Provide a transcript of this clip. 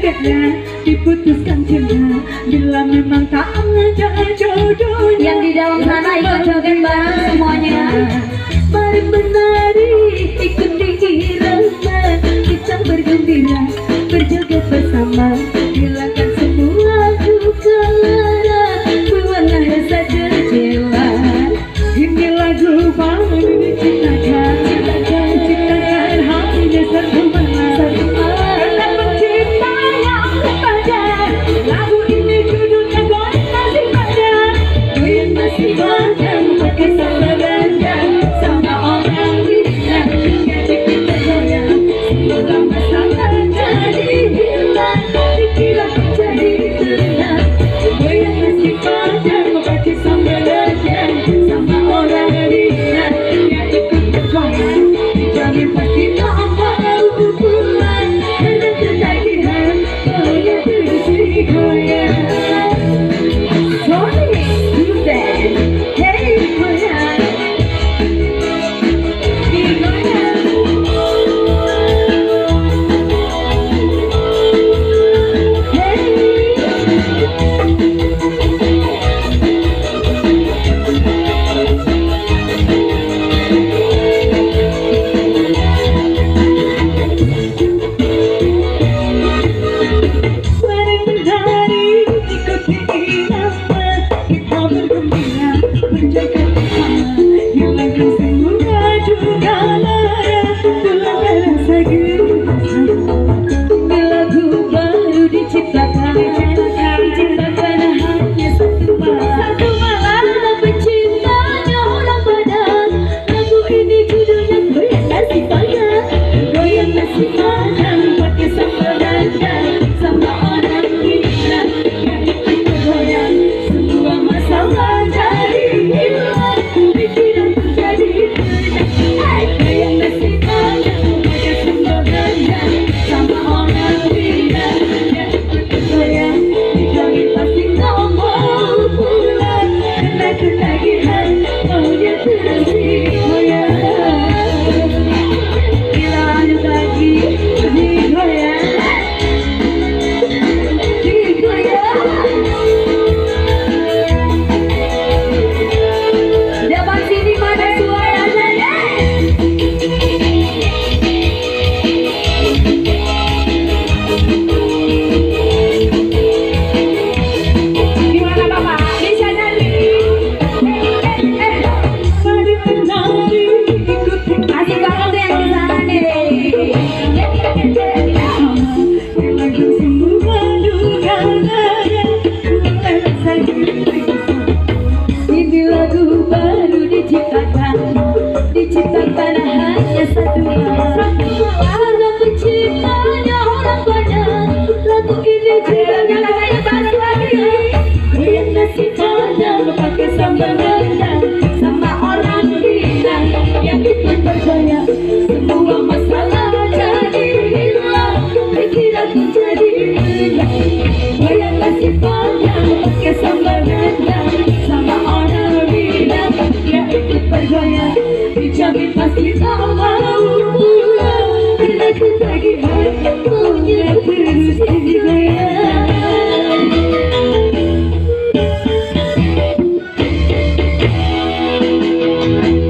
segera diputuskan cinta bila memang tak ada jodohnya. Yang di dalam sana ikut joget bareng semuanya. Mari menari ikuti irama, kita bergembira berjoget bersama, hilangkan semua duka lara, buatlah saja jiwa. Ini lagu baru diciptakan hanya satu malam. Karena pencipta yang pada lagu ini judulnya goyang masih pada, goyang masih pada, pakai sama ganda sama orang gila. Jadi kita goyang semoga masalah jadi hilang, dikira jadi tenang. Goyang masih pada, pakai sama ganda sama orang gila. Ya ikut bergoyang dijamin pasti tak mau pulang, karena ketagihan goyang terus digoyang. Sorry, Susan, hey goyang, digoyang. Mari menari ikuti irama, kita bergembira berjoget bersama, hilangkan semua duka lara, hilangkan rasa gelisah. Ini lagu baru diciptakan hanya satu malam. Karena penciptanya orang Padang, lagu ini judulnya goyang nasi padang. Goyang nasi padang pakai sambal dandang sama orang gila. Yang ikut bergoyang semua masalah jadi hilang, pikiran jadi tenang. Goyang nasi padang pakai sambal dandang sama orang gila. Yang ikut bergoyang dijamin pasti tak mau pulang, karena ketagihan maunya terus digoyang. Gila lanjut lagi, digoyang, digoyang. Depan sini mana suaranya ya? Gimana Bapak? Bisa nyanyi? Mari menari ikuti Asik banget tuh yang di sana nih. hilangkan semua duka lara, buatlah rasa gelisah. Ini lagu baru diciptakan hanya satu malam. Karena penciptanya orang Padang, lagu ini judulnya goyang masih lagi. Goyang nasi padang pakai sambal rendang sama orang gila. Yang ikut bergoyang semua masalah jadi hilang, pikiran jadi tenang. Goyang nasi padang pakai sambal rendang sama orang gila. Yang ikut bergoyang dijamin pasti tak mau pulang, karena ketagihan maunya terus